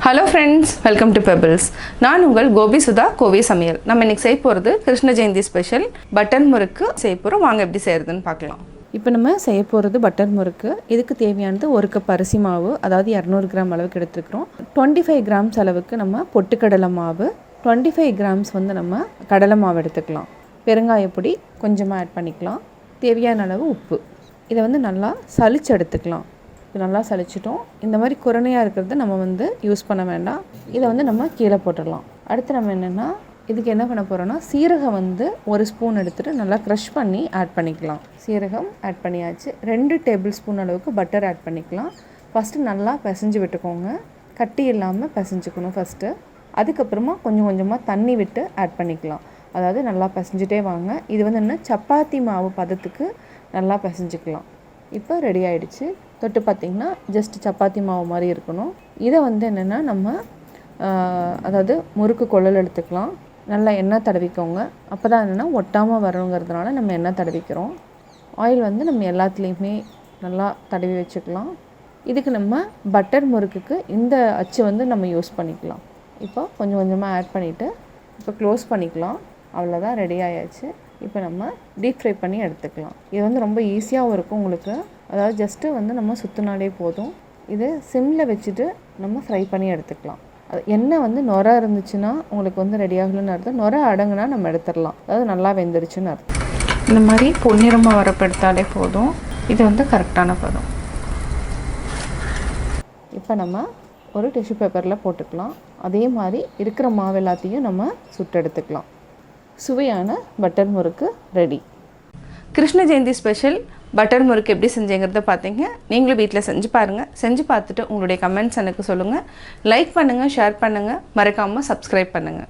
Hello friends, welcome to Pebbles. நான் உங்கள் கோபி சுதா கோவை சமையல். நம்ம இன்னைக்கு செய்ய போகிறது கிருஷ்ண ஜெயந்தி ஸ்பெஷல் பட்டர் முறுக்கு செய்ய போகிறோம். வாங்க எப்படி செய்யறதுன்னு பார்க்கலாம். இப்போ நம்ம செய்ய போகிறது பட்டர் முறுக்கு. இதுக்கு தேவையானது 1 கப் அரிசி மாவு, அதாவது 200 கிராம் அளவுக்கு எடுத்துக்கிறோம். 25 கிராம்ஸ் அளவுக்கு நம்ம பொட்டுக்கடலை மாவு, 25 கிராம்ஸ் வந்து நம்ம கடலை மாவு எடுத்துக்கலாம். பெருங்காயப்பொடி கொஞ்சமாக ஆட் பண்ணிக்கலாம். தேவையான அளவு உப்பு. இதை வந்து நல்லா சலிச்சு எடுத்துக்கலாம். இது நல்லா சலிச்சிட்டோம். இந்த மாதிரி குரணையாக இருக்கிறத நம்ம வந்து யூஸ் பண்ண வேண்டாம். இதை வந்து நம்ம கீழே போட்டுடலாம். அடுத்து நம்ம என்னென்னா இதுக்கு என்ன பண்ண போகிறோன்னா சீரகம் வந்து 1 ஸ்பூன் எடுத்துகிட்டு நல்லா க்ரஷ் பண்ணி ஆட் பண்ணிக்கலாம். சீரகம் ஆட் பண்ணியாச்சு. 2 டேபிள் ஸ்பூன் அளவுக்கு பட்டர் ஆட் பண்ணிக்கலாம். ஃபஸ்ட்டு நல்லா பிசைஞ்சு விட்டுக்கோங்க. கட்டி இல்லாமல் பிசைஞ்சுக்கணும் ஃபஸ்ட்டு. அதுக்கப்புறமா கொஞ்சம் கொஞ்சமாக தண்ணி விட்டு ஆட் பண்ணிக்கலாம். அதாவது நல்லா பிசைஞ்சிட்டே வாங்க. இது வந்து என்ன சப்பாத்தி மாவு பதத்துக்கு நல்லா பிசைஞ்சிக்கலாம். இப்போ ரெடி ஆகிடுச்சு. தொட்டு பார்த்திங்கன்னா ஜஸ்ட் சப்பாத்தி மாவு மாதிரி இருக்கணும். இதை வந்து என்னென்னா நம்ம அதாவது முறுக்கு குழல் எடுத்துக்கலாம். நல்லா எண்ணெய் தடவிக்கோங்க. அப்போ தான் என்னென்னா ஒட்டாமல் வரணுங்கிறதுனால நம்ம எண்ணெய் தடவிக்கிறோம். ஆயில் வந்து நம்ம எல்லாத்துலேயுமே நல்லா தடவி வச்சுக்கலாம். இதுக்கு நம்ம பட்டர் முறுக்குக்கு இந்த அச்சு வந்து நம்ம யூஸ் பண்ணிக்கலாம். இப்போ கொஞ்சம் கொஞ்சமாக ஆட் பண்ணிவிட்டு இப்போ க்ளோஸ் பண்ணிக்கலாம். அவ்வளோதான், ரெடி ஆயாச்சு. இப்போ நம்ம டீப் ஃப்ரை பண்ணி எடுத்துக்கலாம். இது வந்து ரொம்ப ஈஸியாகவும் இருக்கும் உங்களுக்கு. அதாவது ஜஸ்ட்டு வந்து நம்ம சுற்றினாலே போதும். இது சிம்மில் வச்சுட்டு நம்ம ஃப்ரை பண்ணி எடுத்துக்கலாம். அது எண்ணெய் வந்து நுரை இருந்துச்சுன்னா உங்களுக்கு வந்து ரெடி ஆகலன்னு அர்த்தம். நுரை அடங்குனா நம்ம எடுத்துடலாம். அதாவது நல்லா வெந்துருச்சுன்னு அர்த்தம். இந்த மாதிரி பொன்னிறமாக வரப்படுத்தாலே போதும். இது வந்து கரெக்டான பதம். இப்போ நம்ம ஒரு டிஷ்யூ பேப்பரில் போட்டுக்கலாம். அதே மாதிரி இருக்கிற மாவு எல்லாத்தையும் நம்ம சுட்டு எடுத்துக்கலாம். சுவையான பட்டர் முறுக்கு ready. Krishna Jayanthi special butter முறுக்கு எப்படி செஞ்சேங்கிறத பார்த்தீங்க. நீங்களும் வீட்டில் செஞ்சு பாருங்கள். செஞ்சு பார்த்துட்டு உங்களுடைய கமெண்ட்ஸ் எனக்கு சொல்லுங்கள். லைக் பண்ணுங்கள், ஷேர் பண்ணுங்கள், மறக்காமல் சப்ஸ்கிரைப் பண்ணுங்கள்.